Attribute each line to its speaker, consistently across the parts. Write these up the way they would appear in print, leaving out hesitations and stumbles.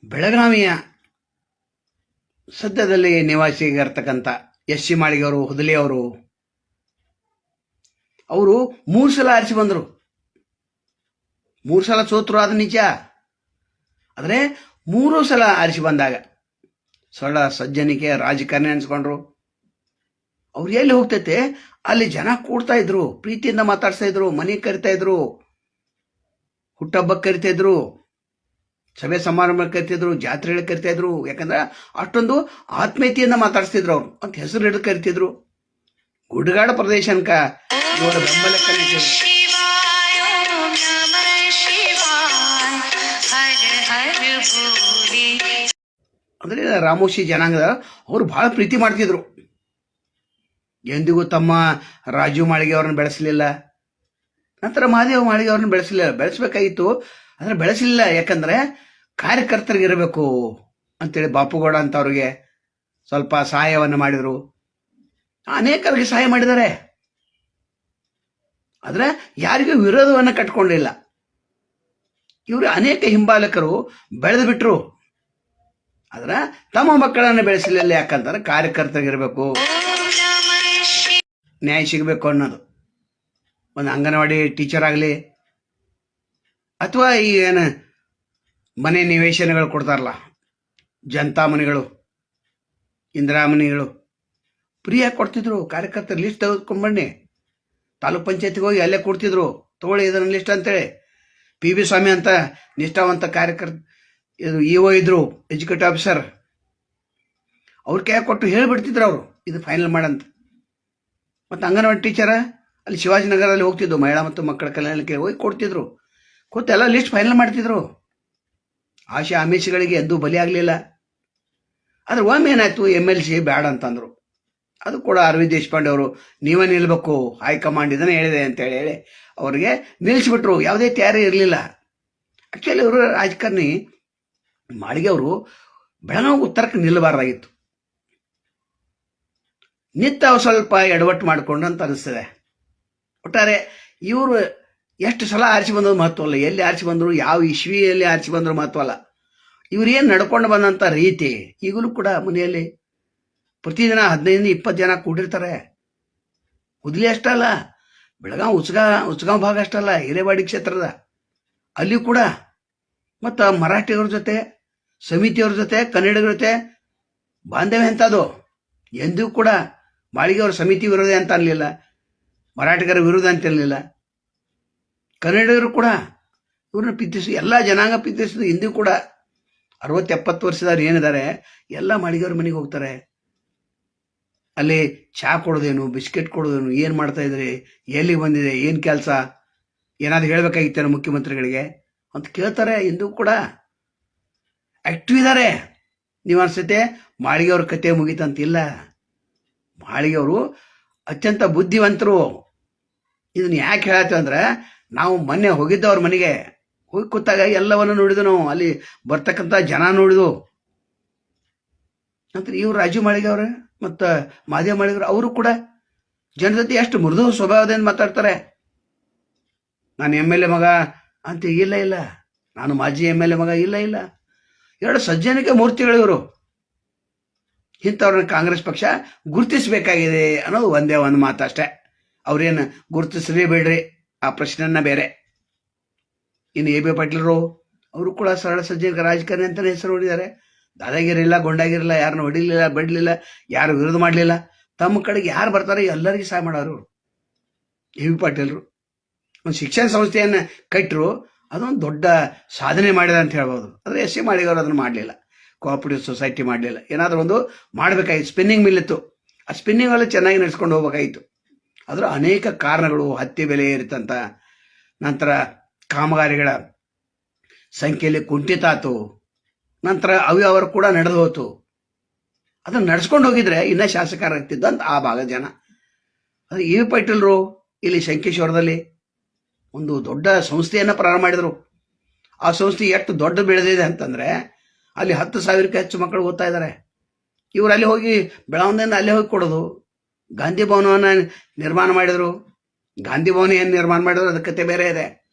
Speaker 1: ಬೆಳಗಾವಿಯ ಸದ್ಯದಲ್ಲಿ ನಿವಾಸಿಗಿರ್ತಕ್ಕಂಥ ಎಸ್.ಸಿ. ಮಾಳಿಗೆಯವರು, ಹುದಲಿ ಅವರು 3 ಸಲ ಆರಿಸಿ ಬಂದರು. 3 ಸಲ ಸೋತರು, ಅದು ನಿಜ. ಆದರೆ 3 ಸಲ ಆರಿಸಿ ಬಂದಾಗ ಸರಳ ಸಜ್ಜನಿಕೆ ರಾಜಕಾರಣಿ ಅನ್ಸ್ಕೊಂಡ್ರು. ಅವ್ರು ಎಲ್ಲಿ ಹೋಗ್ತೈತೆ ಅಲ್ಲಿ ಜನ ಕೂಡ್ತಾ ಇದ್ರು, ಪ್ರೀತಿಯಿಂದ ಮಾತಾಡ್ತಾ ಇದ್ರು, ಮನೆಗೆ ಕರಿತಾ ಇದ್ರು, ಹುಟ್ಟಹಬ್ಬಕ್ಕೆ ಕರಿತಾ ಇದ್ರು, ಸಭೆ ಸಮಾರಂಭಕ್ಕೆ ಕರಿತಿದ್ರು, ಜಾತ್ರೆಗಳಿಗೆ ಕರಿತಾ ಇದ್ರು. ಯಾಕಂದ್ರೆ ಅಷ್ಟೊಂದು ಆತ್ಮೀಯತೆಯಿಂದ ಮಾತಾಡ್ತಿದ್ರು ಅವ್ರು ಅಂತ ಹೆಸರು ಹಿಡಿದು ಕರಿತಿದ್ರು. ಗುಡ್ಡಗಾಡ ಪ್ರದೇಶ ಅನ್ಕ ಇವರ ಬೆಂಬಲ ಅಂದ್ರೆ ರಾಮೋಶಿ ಜನಾಂಗದ ಅವರು ಬಹಳ ಪ್ರೀತಿ ಮಾಡ್ತಿದ್ರು. ಎಂದಿಗೂ ತಮ್ಮ ರಾಜು ಮಾಳಿಗೆ ಅವ್ರನ್ನ ಬೆಳೆಸಲಿಲ್ಲ, ನಂತರ ಮಹಾದೇವ ಮಾಳಿಗೆ ಅವ್ರನ್ನ ಬೆಳೆಸಲಿಲ್ಲ. ಬೆಳೆಸಬೇಕಾಗಿತ್ತು, ಆದರೆ ಬೆಳೆಸಲಿಲ್ಲ. ಯಾಕಂದ್ರೆ ಕಾರ್ಯಕರ್ತರಿಗಿರಬೇಕು ಅಂತೇಳಿ ಬಾಪುಗೌಡ ಅಂತ ಅವ್ರಿಗೆ ಸ್ವಲ್ಪ ಸಹಾಯವನ್ನು ಮಾಡಿದರು. ಅನೇಕರಿಗೆ ಸಹಾಯ ಮಾಡಿದ್ದಾರೆ, ಆದರೆ ಯಾರಿಗೂ ವಿರೋಧವನ್ನು ಕಟ್ಕೊಂಡಿಲ್ಲ. ಇವರು ಅನೇಕ ಹಿಂಬಾಲಕರು ಬೆಳೆದು ಬಿಟ್ರು, ಆದ್ರೆ ತಮ್ಮ ಮಕ್ಕಳನ್ನು ಬೆಳೆಸಲಿಲ್ಲ. ಯಾಕಂತಾರೆ ಕಾರ್ಯಕರ್ತರಿಗಿರಬೇಕು, ನ್ಯಾಯ ಸಿಗಬೇಕು ಅನ್ನೋದು. ಒಂದು ಅಂಗನವಾಡಿ ಟೀಚರ್ ಆಗಲಿ ಅಥವಾ ಈ ಏನು ಮನೆ ನಿವೇಶನಗಳು ಕೊಡ್ತಾರಲ್ಲ, ಜನತಾ ಮನೆಗಳು, ಇಂದಿರಾ ಮನೆಗಳು ಫ್ರೀಯಾಗಿ ಕೊಡ್ತಿದ್ರು. ಕಾರ್ಯಕರ್ತರು ಲಿಸ್ಟ್ ತೆಗೆದುಕೊಂಡು ಬನ್ನಿ, ತಾಲೂಕ್ ಪಂಚಾಯತಿಗೆ ಹೋಗಿ ಅಲ್ಲೇ ಕೊಡ್ತಿದ್ರು, ತಗೊಳ್ಳಿ ಇದನ್ನ ಲಿಸ್ಟ್ ಅಂತೇಳಿ. ಪಿ.ಬಿ. ಸ್ವಾಮಿ ಅಂತ ನಿಷ್ಠಾವಂತ ಕಾರ್ಯಕರ್ತ ಇ.ಒ. ಇದ್ರು, ಎಜುಕೇಟಿವ್ ಆಫೀಸರ್, ಅವ್ರ ಕೈ ಕೊಟ್ಟು ಹೇಳಿಬಿಡ್ತಿದ್ರು ಅವರು ಇದು ಫೈನಲ್ ಮಾಡಂತ. ಮತ್ತು ಅಂಗನವಾಡಿ ಟೀಚರ ಅಲ್ಲಿ ಶಿವಾಜಿನಗರಲ್ಲಿ ಹೋಗ್ತಿದ್ದು, ಮಹಿಳಾ ಮತ್ತು ಮಕ್ಕಳ ಕಲ್ಯಾಣಕ್ಕೆ ಹೋಗಿ ಕೊಡ್ತಿದ್ರು, ಕೊಟ್ಟು ಎಲ್ಲ ಲಿಸ್ಟ್ ಫೈನಲ್ ಮಾಡ್ತಿದ್ರು. ಆಶಾ ಆಮಿಷಗಳಿಗೆ ಎಂದೂ ಬಲಿ ಆಗಲಿಲ್ಲ. ಆದರೆ ಒಮ್ಮೆ ಏನಾಯ್ತು, MLC ಬೇಡ ಅಂತಂದರು. ಅದು ಕೂಡ ಅರವಿಂದ್ ದೇಶಪಾಂಡೆ ಅವರು ನೀವೇ ನಿಲ್ಬೇಕು, ಹೈಕಮಾಂಡ್ ಇದನ್ನೇ ಹೇಳಿದೆ ಅಂತೇಳಿ ಹೇಳಿ ಅವ್ರಿಗೆ ನಿಲ್ಲಿಸಿಬಿಟ್ರು. ಯಾವುದೇ ತಯಾರಿ ಇರಲಿಲ್ಲ. ಆ್ಯಕ್ಚುಲಿ ಅವರು ರಾಜಕಾರಣಿ ಮಾಳಿಗೆ ಅವರು ಬೆಳಗಾವಿ ಉತ್ತರಕ್ಕೆ ನಿಲ್ಲಬಾರ್ದಾಗಿತ್ತು. ನಿತ್ತ ಸ್ವಲ್ಪ ಎಡವಟ್ಟು ಮಾಡಿಕೊಂಡು ಅಂತ ಅನಿಸ್ತದೆ. ಒಟ್ಟಾರೆ ಇವರು ಎಷ್ಟು ಸಲ ಆರಿಸಿ ಬಂದದ್ದು ಮಹತ್ವಲ್ಲ, ಎಲ್ಲಿ ಆರಿಸಿ ಬಂದರು, ಯಾವ ಇಶ್ವಿಯಲ್ಲಿ ಆರಿಸಿ ಬಂದರು ಮಹತ್ವಲ್ಲ. ಇವ್ರೇನು ನಡ್ಕೊಂಡು ಬಂದಂಥ ರೀತಿ ಈಗಲೂ ಕೂಡ ಮನೆಯಲ್ಲಿ ಪ್ರತಿದಿನ 15-20 ಜನ ಕೂಡಿರ್ತಾರೆ. ಹುದಲಿ ಅಷ್ಟಲ್ಲ, ಬೆಳಗಾವಿ ಉಚ್ಗಾಂವ್ ಭಾಗ ಅಷ್ಟಲ್ಲ, ಹಿರೇವಾಡಿ ಕ್ಷೇತ್ರದ ಅಲ್ಲಿ ಕೂಡ ಮತ್ತು ಮರಾಠಿಯವ್ರ ಜೊತೆ, ಸಮಿತಿಯವ್ರ ಜೊತೆ, ಕನ್ನಡಿಗರ ಜೊತೆ ಬಾಂಧವ್ಯ ಅಂತದು. ಎಂದೂ ಕೂಡ ಮಾಳಿಗೆಯವ್ರ ಸಮಿತಿ ವಿರೋಧ ಅಂತ ಅನ್ನಲಿಲ್ಲ, ಮರಾಠಿಗರ ವಿರೋಧ ಅಂತ ಇರಲಿಲ್ಲ. ಕನ್ನಡಿಗರು ಕೂಡ ಇವ್ರನ್ನ ಪ್ರೀತಿಸಿ, ಎಲ್ಲ ಜನಾಂಗ ಪ್ರೀತಿಸಿದ್ರು. ಹಿಂದೂ ಕೂಡ 60-70 ವರ್ಷದವ್ರು ಏನಿದ್ದಾರೆ ಎಲ್ಲ ಮಾಳಿಗೆಯವ್ರ ಮನೆಗೆ ಹೋಗ್ತಾರೆ. ಅಲ್ಲಿ ಚಹಾ ಕೊಡೋದೇನು, ಬಿಸ್ಕೆಟ್ ಕೊಡೋದೇನು, ಏನು ಮಾಡ್ತಾ ಇದ್ರಿ, ಎಲ್ಲಿಗೆ ಬಂದಿದೆ, ಏನು ಕೆಲಸ, ಏನಾದ್ರು ಹೇಳಬೇಕಾಗಿತ್ತೇನೋ ಮುಖ್ಯಮಂತ್ರಿಗಳಿಗೆ ಅಂತ ಕೇಳ್ತಾರೆ. ಹಿಂದೂ ಕೂಡ ಆಕ್ಟಿವ್ ಇದ್ದಾರೆ. ನೀವು ಅನ್ಸುತ್ತೆ ಮಾಳಿಗೆಯವ್ರ ಕತೆ ಮುಗೀತಂತಿಲ್ಲ. ಮಾಳಿಗೆಯವರು ಅತ್ಯಂತ ಬುದ್ಧಿವಂತರು. ಇದನ್ನ ಯಾಕೆ ಹೇಳತ್ತೀವಿ ಅಂದ್ರೆ, ನಾವು ಮೊನ್ನೆ ಹೋಗಿದ್ದವ್ರ ಮನೆಗೆ ಹೋಗಿ ಕೂತಾಗ ಎಲ್ಲವನ್ನು ನೋಡಿದ್ವು ನಾವು, ಅಲ್ಲಿ ಬರ್ತಕ್ಕಂಥ ಜನ ನೋಡಿದ್ವು. ನಂತರ ಇವ್ರು ರಾಜು ಮಾಳಿಗೆ ಅವ್ರ ಮತ್ತು ಮಾದೇವ ಮಾಳಿಗರು ಅವರು ಕೂಡ ಜನ ಜೊತೆ ಎಷ್ಟು ಮೃದು ಸ್ವಭಾವದಿಂದ ಮಾತಾಡ್ತಾರೆ. ನಾನು MLA ಮಗ ಅಂತ ಇಲ್ಲ, ನಾನು ಮಾಜಿ MLA ಮಗ ಇಲ್ಲ. ಎರಡು ಸಜ್ಜನಿಕೆ ಮೂರ್ತಿಗಳು ಇವರು. ಇಂಥವ್ರನ್ನ ಕಾಂಗ್ರೆಸ್ ಪಕ್ಷ ಗುರುತಿಸಬೇಕಾಗಿದೆ ಅನ್ನೋದು ಒಂದೇ ಒಂದು ಮಾತಷ್ಟೇ. ಅವ್ರೇನು ಗುರುತಿಸಲೇಬೇಡ್ರಿ, ಆ ಪ್ರಶ್ನೆಯನ್ನ ಬೇರೆ. ಇನ್ನು A.B. ಪಾಟೀಲರು ಅವರು ಕೂಡ ಸರಳ ಸಜ್ಜನಿಕ ರಾಜಕಾರಣಿ ಅಂತಲೇ ಹೆಸರು ಹೊಡಿದ್ದಾರೆ. ದಾದಾಗಿರಿಲ್ಲ, ಗೊಂಡಾಗಿರಲಿಲ್ಲ, ಯಾರನ್ನ ಹೊಡಿಲಿಲ್ಲ, ಬಡ್ಲಿಲ್ಲ, ಯಾರು ವಿರೋಧ ಮಾಡಲಿಲ್ಲ. ತಮ್ಮ ಕಡೆಗೆ ಯಾರು ಬರ್ತಾರೆ ಎಲ್ಲರಿಗೂ ಸಹಾಯ ಮಾಡೋರು A.B. ಪಾಟೀಲರು. ಒಂದು ಶಿಕ್ಷಣ ಸಂಸ್ಥೆಯನ್ನು ಕಟ್ಟರು, ಅದೊಂದು ದೊಡ್ಡ ಸಾಧನೆ ಮಾಡಿದ ಅಂತ ಹೇಳ್ಬೋದು. ಆದರೆ S.C. ಮಾಳಿಗವರು ಅದನ್ನು ಮಾಡಲಿಲ್ಲ, ಕೋಆಪರೇಟಿವ್ ಸೊಸೈಟಿ ಮಾಡಲಿಲ್ಲ. ಏನಾದರೂ ಒಂದು ಮಾಡಬೇಕಾಗಿತ್ತು. ಸ್ಪಿನ್ನಿಂಗ್ ಮಿಲ್ ಇತ್ತು, ಆ ಸ್ಪಿನ್ನಿಂಗ್ ಅಲ್ಲಿ ಚೆನ್ನಾಗಿ ನಡೆಸ್ಕೊಂಡು ಹೋಗ್ಬೇಕಾಗಿತ್ತು. ಅದರ ಅನೇಕ ಕಾರಣಗಳು, ಹತ್ತಿ ಬೆಲೆ ಏರಿತಂತ, ನಂತರ ಕಾಮಗಾರಿಗಳ ಸಂಖ್ಯೆಯಲ್ಲಿ ಕುಂಠಿತ ಆಯ್ತು, ನಂತರ ಅವ್ಯವಹಾರ ಕೂಡ ನಡೆದು ಹೋಯ್ತು. ಅದನ್ನು ನಡೆಸ್ಕೊಂಡು ಹೋಗಿದ್ರೆ ಇನ್ನೂ ಶಾಸಕರಾಗ್ತಿದ್ದ ಅಂತ ಆ ಭಾಗದ ಜನ. ಅದು A.B. ಪಾಟೀಲರು ಇಲ್ಲಿ ಶಂಕೇಶ್ವರದಲ್ಲಿ ಒಂದು ದೊಡ್ಡ ಸಂಸ್ಥೆಯನ್ನು ಪ್ರಾರಂಭ ಮಾಡಿದರು. ಆ ಸಂಸ್ಥೆ ಎಷ್ಟು ದೊಡ್ಡ ಬೆಳೆದಿದೆ ಅಂತಂದರೆ ಅಲ್ಲಿ 10,000ಕ್ಕೂ ಹೆಚ್ಚು ಮಕ್ಕಳು ಓದ್ತಾ ಇದ್ದಾರೆ. ಇವರು ಅಲ್ಲಿ ಹೋಗಿ ಬೆಳಗಾವಿಯಿಂದ ಅಲ್ಲೇ ಹೋಗಿ ಕೊಡೋದು. ಗಾಂಧಿ ಭವನವನ್ನು ನಿರ್ಮಾಣ ಮಾಡಿದರು. ಗಾಂಧಿ ಭವನ ಏನು ನಿರ್ಮಾಣ ಮಾಡಿದ್ರು ಅದ್ರ ಕತೆ ಬೇರೆ ಇದೆ.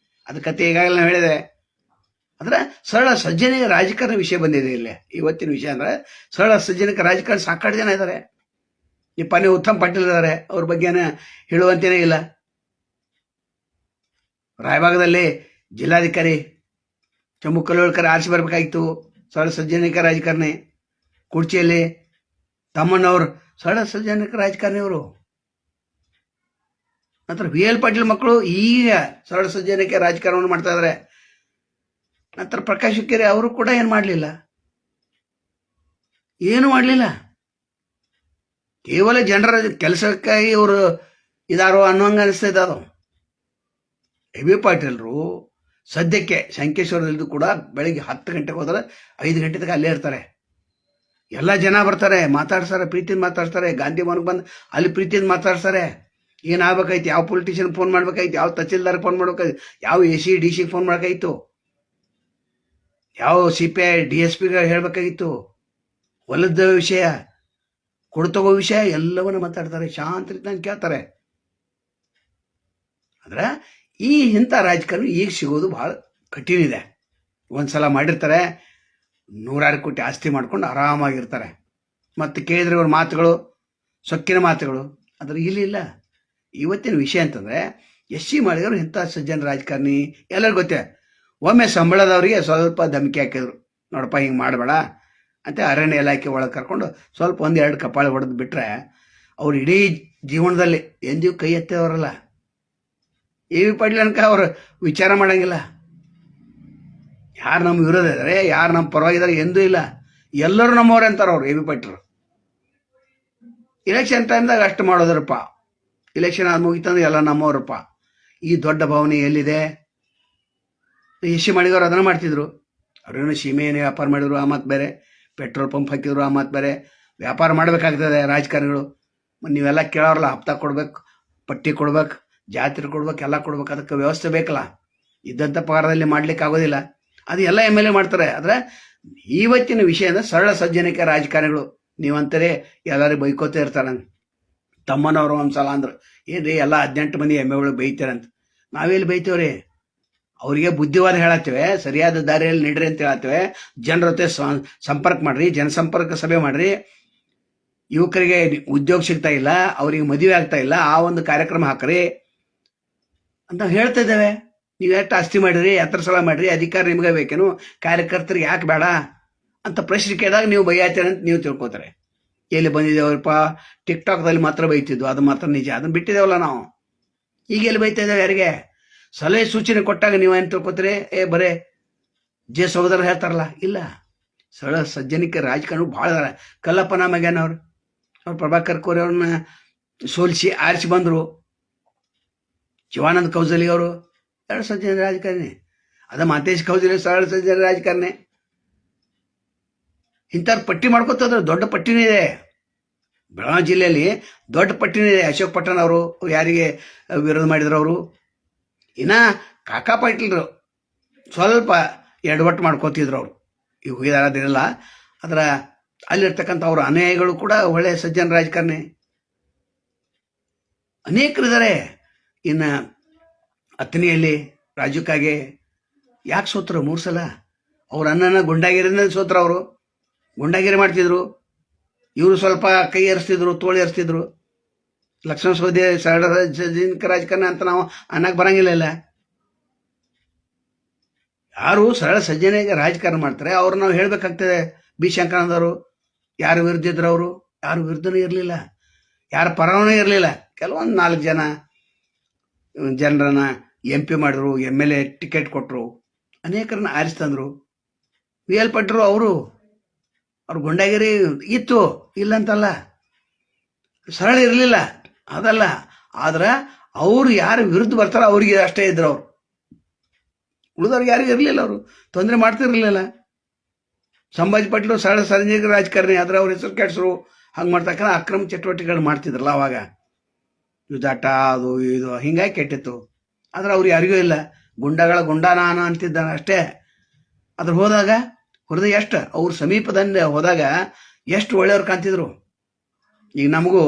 Speaker 1: ಅದ್ರ ಕತೆ ಈಗಾಗಲೇ ಹೇಳಿದೆ. ಅಂದ್ರೆ ಸರಳ ಸಜ್ಜನಿಕ ರಾಜಕಾರಣ ವಿಷಯ ಬಂದಿದೆ ಇಲ್ಲಿ ಇವತ್ತಿನ ವಿಷಯ. ಅಂದ್ರೆ ಸರಳ ಸಜ್ಜನಿಕ ರಾಜಕಾರಣ ಸಾಕಷ್ಟು ಜನ ಇದ್ದಾರೆ. ಈ ಪಾನಿ ಉತ್ತಮ್ ಪಾಟೀಲ್ ಇದ್ದಾರೆ, ಅವ್ರ ಬಗ್ಗೆನ ಹೇಳುವಂತೇನೇ ಇಲ್ಲ. ರಾಯಭಾಗದಲ್ಲಿ ಜಿಲ್ಲಾಧಿಕಾರಿ ಚಮ್ಮು ಕಲ್ಲೋಳ್ಕರ್ ಆರಿಸಿ ಬರ್ಬೇಕಾಗಿತ್ತು, ಸರಳ ಸಜ್ಜನಿಕ ರಾಜಕಾರಣಿ. ಕುರ್ಚಿಯಲ್ಲಿ ತಮ್ಮಣ್ಣವ್ರು ಸರಳ ಸಜ್ಜನಿಕ ರಾಜಕಾರಣಿಯವರು. ನಂತರ ವಿ ಎಲ್ ಪಾಟೀಲ್ ಮಕ್ಕಳು ಈಗ ಸರಳ ಸಜ್ಜನಿಕ ರಾಜಕಾರಣವನ್ನು ಮಾಡ್ತಾ ಇದ್ದಾರೆ. ನಂತರ ಪ್ರಕಾಶ್ ಹುಕ್ಕೇರಿ ಅವರು ಕೂಡ ಏನು ಮಾಡಲಿಲ್ಲ, ಕೇವಲ ಜನರ ಕೆಲಸಕ್ಕಾಗಿ ಇವರು ಇದಾರೋ ಅನ್ನೋಂಗೆ ಅನಿಸ್ತಾ ಅದು. ಎ ಬಿ ಪಾಟೀಲ್ರು ಸದ್ಯಕ್ಕೆ ಸಂಕೇಶ್ವರದಲ್ಲಿದ್ದು ಕೂಡ ಬೆಳಿಗ್ಗೆ 10 ಗಂಟೆಗೆ ಹೋದ್ರೆ 5 ಗಂಟೆ ತನಕ ಅಲ್ಲೇ ಇರ್ತಾರೆ. ಎಲ್ಲ ಜನ ಬರ್ತಾರೆ, ಮಾತಾಡ್ತಾರೆ, ಪ್ರೀತಿಯಿಂದ ಮಾತಾಡ್ತಾರೆ. ಗಾಂಧಿ ಭವನಕ್ಕೆ ಬಂದು ಅಲ್ಲಿ ಪ್ರೀತಿಯಿಂದ ಮಾತಾಡ್ತಾರೆ. ಏನಾಗಬೇಕಾಯ್ತು, ಯಾವ ಪೊಲಿಟಿಷಿಯನ್ ಫೋನ್ ಮಾಡ್ಬೇಕಾಯ್ತು, ಯಾವ ತಹಸೀಲ್ದಾರ್ ಫೋನ್ ಮಾಡ್ಬೇಕಾಯ್ತು, ಯಾವ AC DC ಫೋನ್ ಮಾಡ್ಬೇಕಾಗಿತ್ತು, ಯಾವ CPI DSP ಹೇಳ್ಬೇಕಾಗಿತ್ತು, ಹೊಲದ ವಿಷಯ, ಕೊಡ್ತಗೋ ವಿಷಯ ಎಲ್ಲವನ್ನ ಮಾತಾಡ್ತಾರೆ, ಶಾಂತ ರೀತಿ ಕೇಳ್ತಾರೆ. ಆದ್ರೆ ಇಂಥ ರಾಜಕಾರಣ ಈಗ ಸಿಗೋದು ಬಹಳ ಕಠಿಣ ಇದೆ. ಒಂದ್ಸಲ ಮಾಡಿರ್ತಾರೆ, 100 ಕೋಟಿ ಆಸ್ತಿ ಮಾಡ್ಕೊಂಡು ಆರಾಮಾಗಿರ್ತಾರೆ. ಮತ್ತು ಕೇಳಿದ್ರೆ ಇವ್ರ ಮಾತುಗಳು ಸೊಕ್ಕಿನ ಮಾತುಗಳು. ಆದ್ರೆ ಇಲ್ಲ. ಇವತ್ತಿನ ವಿಷಯ ಅಂತಂದ್ರೆ SC ಮಾಡಿದವರು ಇಂಥ ಸಜ್ಜನ ರಾಜಕಾರಣಿ ಎಲ್ಲರಿಗೂ ಗೊತ್ತೇ. ಒಮ್ಮೆ ಸಂಬಳದವರಿಗೆ ಸ್ವಲ್ಪ ಧಮಕಿ ಹಾಕಿದ್ರು, ನೋಡಪ್ಪ ಹಿಂಗೆ ಮಾಡಬೇಡ ಅಂತ ಅರಣ್ಯ ಇಲಾಖೆ ಒಳಗೆ ಕರ್ಕೊಂಡು ಸ್ವಲ್ಪ 1-2 ಕಪಾಳಿ ಹೊಡೆದು ಬಿಟ್ರೆ ಅವ್ರು ಇಡೀ ಜೀವನದಲ್ಲಿ ಎಂದಿಗೂ ಕೈ ಎತ್ತವರಲ್ಲ. ಎ ವಿ ಪಾಟೀಲ್ ಅನ್ಕ ಅವ್ರು ವಿಚಾರ ಮಾಡಂಗಿಲ್ಲ. ಯಾರು ನಮ್ಮ ವಿರೋಧ ಇದ್ದಾರೆ, ಯಾರು ನಮ್ಮ ಪರವಾಗಿದ್ದಾರೆ ಎಂದೂ ಇಲ್ಲ. ಎಲ್ಲರೂ ನಮ್ಮವ್ರೆ ಅಂತಾರೆ ಅವ್ರು. ಎ ವಿ ಪಾಟೀಲ್ ಇಲೆಕ್ಷನ್ ಟೈಮ್ದಾಗ ಅಷ್ಟು ಮಾಡೋದ್ರಪ್ಪ, ಇಲೆಕ್ಷನ್ ಅದು ಮುಗಿತಂದ್ರೆ ಎಲ್ಲ ನಮ್ಮವ್ರಪ್ಪ. ಈ ದೊಡ್ಡ ಭಾವನೆ ಎಲ್ಲಿದೆ? SC ಮಾಡಿದವರು ಅದನ್ನು ಮಾಡ್ತಿದ್ರು. ಅವ್ರೇನು ಸೀಮೆಯನ್ನು ವ್ಯಾಪಾರ ಮಾಡಿದ್ರು, ಆ ಮಾತು ಬೇರೆ. ಪೆಟ್ರೋಲ್ ಪಂಪ್ ಹಾಕಿದ್ರು, ಆ ಮಾತು ಬೇರೆ. ವ್ಯಾಪಾರ ಮಾಡಬೇಕಾಗ್ತದೆ ರಾಜಕಾರಣಿಗಳು. ನೀವೆಲ್ಲ ಕೇಳೋರಲ್ಲ, ಹಪ್ತ ಕೊಡ್ಬೇಕು, ಪಟ್ಟಿ ಕೊಡ್ಬೇಕು, ಜಾತ್ರೆ ಕೊಡ್ಬೇಕು, ಎಲ್ಲ ಕೊಡ್ಬೇಕು. ಅದಕ್ಕೆ ವ್ಯವಸ್ಥೆ ಬೇಕಲ್ಲ. ಇದ್ದಂಥ ಪಗಾರದಲ್ಲಿ ಮಾಡ್ಲಿಕ್ಕೆ ಆಗೋದಿಲ್ಲ. ಅದು ಎಲ್ಲ MLA ಮಾಡ್ತಾರೆ. ಆದರೆ ಇವತ್ತಿನ ವಿಷಯ ಅಂದ್ರೆ ಸರಳ ಸಜ್ಜನಿಕ ರಾಜಕಾರಣಿಗಳು. ನೀವಂತಾರೆ ಎಲ್ಲರೂ ಬೈಕೋತಾ ಇರ್ತಾರೆ. ತಮ್ಮನವರು ಒಂದ್ಸಲ ಅಂದ್ರೆ ಏನ್ರಿ ಎಲ್ಲ 18 ಮಂದಿ MLAಗಳು ಬೈತಾರಂತ. ನಾವೆಲ್ಲಿ ಬೈತೇವ್ರಿ? ಅವರಿಗೆ ಬುದ್ಧಿವಾದ ಹೇಳತ್ತೇವೆ, ಸರಿಯಾದ ದಾರಿಯಲ್ಲಿ ನಡ್ರಿ ಅಂತ ಹೇಳತ್ತೇವೆ. ಜನರ ಜೊತೆ ಸಂಪರ್ಕ ಮಾಡ್ರಿ, ಜನಸಂಪರ್ಕ ಸಭೆ ಮಾಡ್ರಿ. ಯುವಕರಿಗೆ ಉದ್ಯೋಗ ಸಿಗ್ತಾ ಇಲ್ಲ, ಅವ್ರಿಗೆ ಮದುವೆ ಆಗ್ತಾ ಇಲ್ಲ, ಆ ಒಂದು ಕಾರ್ಯಕ್ರಮ ಹಾಕ್ರಿ ಅಂತ ಹೇಳ್ತಾ ಇದ್ದೇವೆ. ನೀವು ಎಷ್ಟು ಆಸ್ತಿ ಮಾಡಿರಿ, ಎತ್ತರ ಸಲ ಮಾಡಿರಿ, ಅಧಿಕಾರ ನಿಮ್ಗೆ ಬೇಕೇನು, ಕಾರ್ಯಕರ್ತರಿಗೆ ಯಾಕೆ ಬೇಡ ಅಂತ ಪ್ರಶ್ನೆ ಕೇಳಿದಾಗ ನೀವು ಬೈಯಾತೀರ ಅಂತ ನೀವು ತಿಳ್ಕೊತಾರೆ. ಎಲ್ಲಿ ಬಂದಿದ್ದೇವಪ್ಪ? ಟಿಕ್ಟಾಕ್ದಲ್ಲಿ ಮಾತ್ರ ಬೈತಿದ್ವು, ಅದು ಮಾತ್ರ ನಿಜ. ಅದನ್ನ ಬಿಟ್ಟಿದ್ದೇವಲ್ಲ ನಾವು. ಈಗ ಎಲ್ಲಿ ಬೈತಾ ಇದ್ದೇವೆ? ಯಾರಿಗೆ ಸಲಹೆ ಸೂಚನೆ ಕೊಟ್ಟಾಗ ನೀವು ಏನು ತಿಳ್ಕೊತೀರಿ? ಬರೇ ಸಹೋದರ ಹೇಳ್ತಾರಲ್ಲ, ಇಲ್ಲ. ಸರಳ ಸಜ್ಜನಿಕ ರಾಜಕಾರಣ ಭಾಳ ಇದಾರೆ. ಕಲ್ಲಪ್ಪನ ಮಗನವ್ರು, ಅವ್ರು ಪ್ರಭಾಕರ್ ಕೋರೆ ಅವ್ರನ್ನ ಸೋಲಿಸಿ ಆರಿಸಿ ಬಂದರು. ಶಿವಾನಂದ ಕೌಜಲಿ ಅವರು ಸರಳ ಸಜ್ಜನ ರಾಜಕಾರಣಿ. ಅದ ಮಾತೇಶ್ ಕೌಜಲಿ ಸರಳ ಸಜ್ಜನ ರಾಜಕಾರಣಿ. ಇಂಥವ್ರು ಪಟ್ಟಿ ಮಾಡ್ಕೊತಂದ್ರೆ ದೊಡ್ಡ ಪಟ್ಟಿನೇ ಇದೆ. ಬೆಳಗಾವಿ ಜಿಲ್ಲೆಯಲ್ಲಿ ದೊಡ್ಡ ಪಟ್ಟಿನೇ ಇದೆ. ಅಶೋಕ್ ಪಟ್ಟಣ್ ಅವರು ಯಾರಿಗೆ ವಿರೋಧ ಮಾಡಿದ್ರು ಅವರು. ಇನ್ನ ಕಾಕಾ ಪಾಟೀಲ್ರು ಸ್ವಲ್ಪ ಎಡವಟ್ಟು ಮಾಡ್ಕೋತಿದ್ರು ಅವರು. ಈಗ ಹೋಗಿದಾರದಿರಲ್ಲ. ಅದರ ಅಲ್ಲಿರ್ತಕ್ಕಂಥ ಅವ್ರ ಅನುಯಾಯಿಗಳು ಕೂಡ ಒಳ್ಳೆಯ ಸಜ್ಜನ ರಾಜಕಾರಣಿ ಅನೇಕರಿದ್ದಾರೆ. ಇನ್ನು ಅತ್ತನಿಯಲ್ಲಿ ರಾಜು ಕಾಗೆ ಯಾಕೆ ಸೋತರು 3 ಸಲ? ಅವ್ರ ಅಣ್ಣನ ಗುಂಡಾಗಿರಿನ ಸೋತ್ರ. ಅವರು ಗುಂಡಾಗಿರಿ ಮಾಡ್ತಿದ್ರು, ಇವರು ಸ್ವಲ್ಪ ಕೈ ಏರಿಸ್ತಿದ್ರು, ತೋಳು ಏರಿಸ್ತಿದ್ರು. ಲಕ್ಷ್ಮಣ ಸವದಿ ಸರಳ ಸಜ್ಜನಿಕ ರಾಜಕಾರಣ ಅಂತ ನಾವು ಅನ್ನಕ್ಕೆ ಬರಂಗಿಲ್ಲ. ಯಾರು ಸರಳ ಸಜ್ಜನಿಕ ರಾಜಕಾರಣ ಮಾಡ್ತಾರೆ ಅವ್ರು ನಾವು ಹೇಳ್ಬೇಕಾಗ್ತದೆ. ಬಿ ಶಂಕರನವರು ಯಾರು ವಿರುದ್ಧ ಇದ್ರು? ಅವರು ಯಾರು ವಿರುದ್ಧನೂ ಇರಲಿಲ್ಲ, ಯಾರ ಪರವೂ ಇರಲಿಲ್ಲ. ಕೆಲವೊಂದು 4 ಜನರನ್ನ MP ಮಾಡಿದ್ರು, MLA ಟಿಕೆಟ್ ಕೊಟ್ಟರು, ಅನೇಕರನ್ನ ಆರಿಸ್ತಂದ್ರು. ವಿ ಎಲ್ ಪಾಟೀಲ್ ಅವ್ರ ಗುಂಡಾಗಿರಿ ಇತ್ತು, ಇಲ್ಲಂತಲ್ಲ. ಸರಳ ಇರಲಿಲ್ಲ ಅದಲ್ಲ. ಆದ್ರೆ ಅವರು ಯಾರು ವಿರುದ್ಧ ಬರ್ತಾರೋ ಅವ್ರಿಗೆ ಅಷ್ಟೇ ಇದ್ರು. ಅವರು ಉಳಿದವ್ರಿಗೆ ಯಾರಿಗೂ ಇರಲಿಲ್ಲ. ಅವರು ತೊಂದರೆ ಮಾಡ್ತಿರ್ಲಿಲ್ಲ. ಸಂಭಾಜಿ ಪಾಟೀಲ್ ಸರಳ ಸಜ್ಜನಿಕ ರಾಜಕಾರಣಿ, ಆದ್ರೆ ಅವ್ರ ಹೆಸರು ಕೆಡ್ಸರು. ಹಂಗೆ ಮಾಡ್ತಕ್ಕಂಥ ಅಕ್ರಮ ಚಟುವಟಿಕೆಗಳು ಮಾಡ್ತಿದ್ರಲ್ಲ ಅವಾಗ, ಯುದ್ಧಾಟ ಅದು ಇದು ಹಿಂಗಾಗಿ ಕೆಟ್ಟಿತ್ತು. ಆದ್ರೆ ಅವ್ರು ಯಾರಿಗೂ ಇಲ್ಲ. ಗುಂಡ ನಾನು ಅಂತಿದ್ದಾನೆ ಅಷ್ಟೇ. ಅದ್ರ ಹೋದಾಗ ಹೃದಯ ಎಷ್ಟು ಅವ್ರ ಸಮೀಪದಿಂದ ಹೋದಾಗ ಎಷ್ಟು ಒಳ್ಳೆಯವ್ರು ಕಾಣ್ತಿದ್ರು. ಈಗ ನಮಗೂ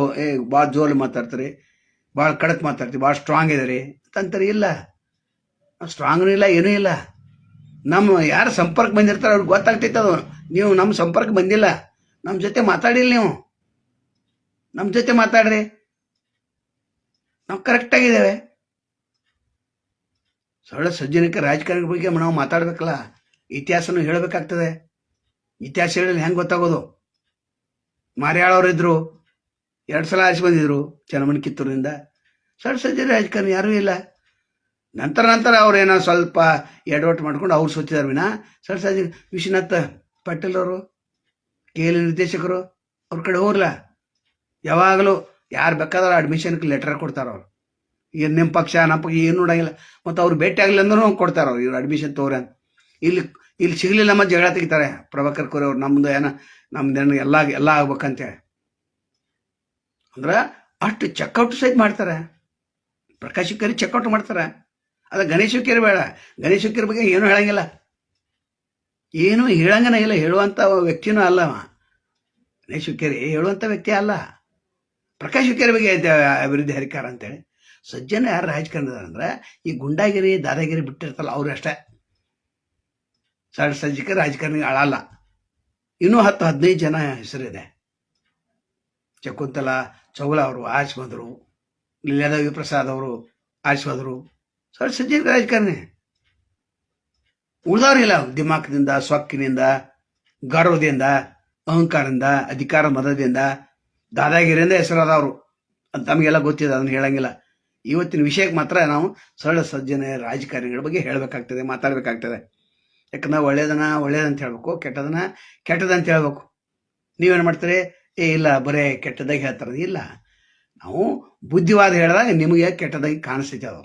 Speaker 1: ಭಾಳ ಜೋರು ಮಾತಾಡ್ತಾರೆ, ಭಾಳ ಖಡಕ್ ಮಾತಾಡ್ತೀವಿ, ಭಾಳ ಸ್ಟ್ರಾಂಗ್ ಇದ್ದಾರೆ ಅಂತಂತಾರೆ. ಇಲ್ಲ, ಸ್ಟ್ರಾಂಗ್ನೂ ಇಲ್ಲ, ಏನೂ ಇಲ್ಲ. ನಮ್ಮ ಯಾರು ಸಂಪರ್ಕ ಬಂದಿರ್ತಾರೆ ಅವ್ರಿಗೆ ಗೊತ್ತಾಗ್ತೈತೆ ಅದು. ನೀವು ನಮ್ಮ ಸಂಪರ್ಕ ಬಂದಿಲ್ಲ, ನಮ್ಮ ಜೊತೆ ಮಾತಾಡಿಲ್ಲ, ನೀವು ನಮ್ಮ ಜೊತೆ ಮಾತಾಡ್ರಿ, ನಾವು ಕರೆಕ್ಟಾಗಿದ್ದೇವೆ. ಸರಳ ಸಜ್ಜನಿಕ ರಾಜಕಾರಣಿ ಬಗ್ಗೆ ನಾವು ಮಾತಾಡ್ಬೇಕಲ್ಲ, ಇತಿಹಾಸನೂ ಹೇಳಬೇಕಾಗ್ತದೆ. ಇತಿಹಾಸ ಹೇಳಿದ್ರೆ ಹೆಂಗೆ ಗೊತ್ತಾಗೋದು? ಮಾರ್ಯಾಳವ್ರು ಇದ್ರು, 2 ಸಲ ಆಚೆ ಬಂದಿದ್ರು ಚನ್ನಮನೆ ಕಿತ್ತೂರಿನಿಂದ. ಸರಳ ಸಜ್ಜನ ರಾಜಕಾರಣಿ ಯಾರೂ ಇಲ್ಲ. ನಂತರ ಅವ್ರೇನೋ ಸ್ವಲ್ಪ ಎಡವಟ್ಟು ಮಾಡ್ಕೊಂಡು ಅವ್ರು ಸೋತಿದಾರ ವಿನ ಸರಳ ಸಜ್ಜನ ವಿಶ್ವನಾಥ್ ಪಾಟೀಲ್ ಅವರು KL ನಿರ್ದೇಶಕರು ಅವ್ರ ಕಡೆ ಹೋಗ್ಲ. ಯಾವಾಗಲೂ ಯಾರು ಬೇಕಾದ್ರೆ ಅಡ್ಮಿಷನ್ಗೆ ಲೆಟರ್ ಕೊಡ್ತಾರ ಅವ್ರು. ಈಗ ನಿಮ್ಮ ಪಕ್ಷ ನಮ್ಮ ಪಕ್ಷ ಏನು ನೋಡಂಗಿಲ್ಲ. ಮತ್ತು ಅವ್ರು ಭೇಟಿ ಆಗಲಿ ಅಂದ್ರೂ ಕೊಡ್ತಾರ ಅವ್ರು, ಇವ್ರು ಅಡ್ಮಿಷನ್ ತೋರಿ ಅಂತ. ಇಲ್ಲಿ ಸಿಗಲಿಲ್ಲ ನಮ್ಮ ಜಗಳ ತೆಗಿತಾರೆ ಪ್ರಭಾಕರ್ ಕೋರೆ ಅವ್ರು. ನಮ್ದೇನು ಎಲ್ಲ ಆಗ್ಬೇಕಂತೇಳಿ ಅಂದ್ರೆ ಅಷ್ಟು ಚೆಕ್ಔಟ್ ಸಹಿತ ಮಾಡ್ತಾರೆ. ಪ್ರಕಾಶ್ ಹುಕ್ಕೇರಿ ಚೆಕ್ಔಟ್ ಮಾಡ್ತಾರೆ. ಅದ ಗಣೇಶ್ ಹುಕ್ಕೇರಿ ಬೇಡ, ಗಣೇಶ್ ಹುಕ್ಕೇರಿ ಬಗ್ಗೆ ಏನೂ ಹೇಳಂಗಿಲ್ಲ, ಏನೂ ಹೇಳಂಗನೇ ಇಲ್ಲ. ಹೇಳುವಂಥ ವ್ಯಕ್ತಿನೂ ಅಲ್ಲ ಗಣೇಶ್ ಹುಕ್ಕೇರಿ, ಹೇಳುವಂಥ ವ್ಯಕ್ತಿ ಅಲ್ಲ. ಪ್ರಕಾಶ್ ಹುಕ್ಕೇರಿ ಬಗ್ಗೆ ಅಭಿವೃದ್ಧಿ ಹರಿಕಾರ ಅಂತೇಳಿ. ಸಜ್ಜನ ಯಾರು ರಾಜಕಾರಣದ ಅಂದ್ರೆ ಈ ಗುಂಡಾಗಿರಿ ದಾದಾಗಿರಿ ಬಿಟ್ಟಿರ್ತಲ್ಲ ಅವ್ರು ಅಷ್ಟೇ. ಸಜ್ಜಿಕ ರಾಜಕಾರಣಿ ಆಳಲ್ಲ. ಇನ್ನೂ 10-15 ಜನ ಹೆಸರಿದೆ. ಶಕುಂತಲಾ ಚೌಲ ಅವರು ಆಚೆ ಬಂದರು, ಲೀಲಾದೇವಿ ಪ್ರಸಾದ್ ಅವರು ಆಚೆ ಹೋದರು. ಸಜ್ಜನ ರಾಜಕಾರಣಿ. ಉಳಿದವ್ರಿಲ್ಲ. ದಿಮಾಕದಿಂದ, ಸೊಕ್ಕಿನಿಂದ, ಗರ್ವದಿಂದ, ಅಹಂಕಾರದಿಂದ, ಅಧಿಕಾರ ಮದದಿಂದ, ದಾದಾಗಿರಿಯಿಂದ ಹೆಸರಾದವರು ಅಂತ ತಮಗೆಲ್ಲ ಗೊತ್ತಿದೆ, ಅದನ್ನು ಹೇಳಂಗಿಲ್ಲ. ಇವತ್ತಿನ ವಿಷಯಕ್ಕೆ ಮಾತ್ರ ನಾವು ಸರಳ ಸಜ್ಜನ ರಾಜಕಾರಣಿಗಳ ಬಗ್ಗೆ ಹೇಳಬೇಕಾಗ್ತದೆ, ಮಾತಾಡಬೇಕಾಗ್ತದೆ. ಯಾಕಂದ್ರೆ ಒಳ್ಳೇದಂತ ಹೇಳ್ಬೇಕು, ಕೆಟ್ಟದಂತ ಹೇಳ್ಬೇಕು. ನೀವೇನು ಮಾಡ್ತೀರಿ? ಇಲ್ಲ ಬರೇ ಕೆಟ್ಟದಾಗಿ ಹೇಳ್ತಾರೆ. ಇಲ್ಲ, ನಾವು ಬುದ್ಧಿವಾದ ಹೇಳಿದಾಗ ನಿಮಗೆ ಕೆಟ್ಟದಾಗಿ ಕಾಣಿಸ್ತೈತೆ. ಅದು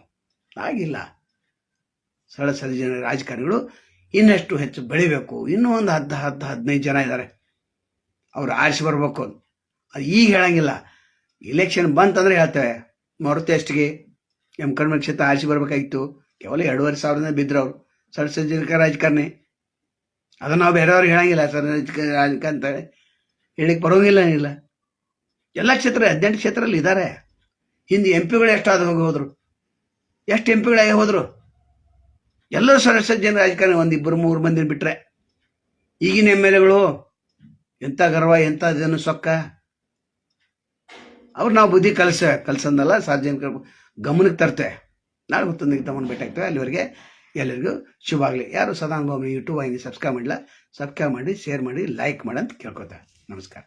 Speaker 1: ಆಗಿಲ್ಲ. ಸರಳ ಸಜ್ಜನ ರಾಜಕಾರಣಿಗಳು ಇನ್ನಷ್ಟು ಹೆಚ್ಚು ಬೆಳಿಬೇಕು. ಇನ್ನೂ ಒಂದು 10-15 ಜನ ಇದ್ದಾರೆ, ಅವ್ರು ಆರಿಸಿ ಬರ್ಬೇಕು. ಅದು ಈಗ ಹೇಳಂಗಿಲ್ಲ, ಇಲೆಕ್ಷನ್ ಬಂತಂದ್ರೆ ಹೇಳ್ತೇವೆ. ಮಾರುತಿ ಅಷ್ಟಿಗೆ ಕಡಿಮೆ ಕ್ಷೇತ್ರ ಆರಿಸಿ ಬರ್ಬೇಕಾಗಿತ್ತು. ಕೇವಲ 2,500 ಬಿದ್ದರು ಅವರು ಸರಳ ಸಜ್ಜನಿಕ ರಾಜಕಾರಣಿ. ಅದನ್ನು ನಾವು ಬೇರೆಯವ್ರಿಗೆ ಹೇಳಂಗಿಲ್ಲ. ರಾಜಕಾರಣ ಅಂತ ಹೇಳಿಕ್ಕೆ ಬರೋಂಗಿಲ್ಲ. ಎಲ್ಲ ಕ್ಷೇತ್ರ 18 ಕ್ಷೇತ್ರದಲ್ಲಿ ಇದ್ದಾರೆ. ಹಿಂದೆ MP ಎಷ್ಟಾದ ಹೋದ್ರು, ಎಷ್ಟು MP ಹೋದ್ರು. ಎಲ್ಲರೂ ಸರಳ ಸಜ್ಜನ ರಾಜಕಾರಣಿ. 1-2-3 ಮಂದಿನ ಬಿಟ್ರೆ ಈಗಿನ MLAಗಳು ಎಂಥ ಗರ್ವ, ಎಂಥ ಇದನ್ನು ಸೊಕ್ಕ. ಅವ್ರು ನಾವು ಬುದ್ಧಿ ಕಲ್ಸಂದಲ್ಲ, ಸಾರ್ವಜನಿಕರ ಗಮನಕ್ಕೆ ತರ್ತೇವೆ. ನಾಳೆ ಮತ್ತೊಂದಿಗೆ ತಮ್ಮನ್ನು ಭೇಟಾಗ್ತೇವೆ. ಅಲ್ಲಿವರೆಗೆ ಎಲ್ಲರಿಗೂ ಶುಭ ಆಗಲಿ. ಯಾರು ಸದಾನಂದ ಬಾಬು ಯೂಟ್ಯೂಬ್ ವಾಹಿನಿ ಸಬ್ಸ್ಕ್ರೈಬ್ ಮಾಡಿಲ್ಲ, ಸಬ್ಸ್ಕ್ರೈಬ್ ಮಾಡಿ, ಶೇರ್ ಮಾಡಿ, ಲೈಕ್ ಮಾಡಿ ಅಂತ ಕೇಳ್ಕೊತಾರೆ. ನಮಸ್ಕಾರ.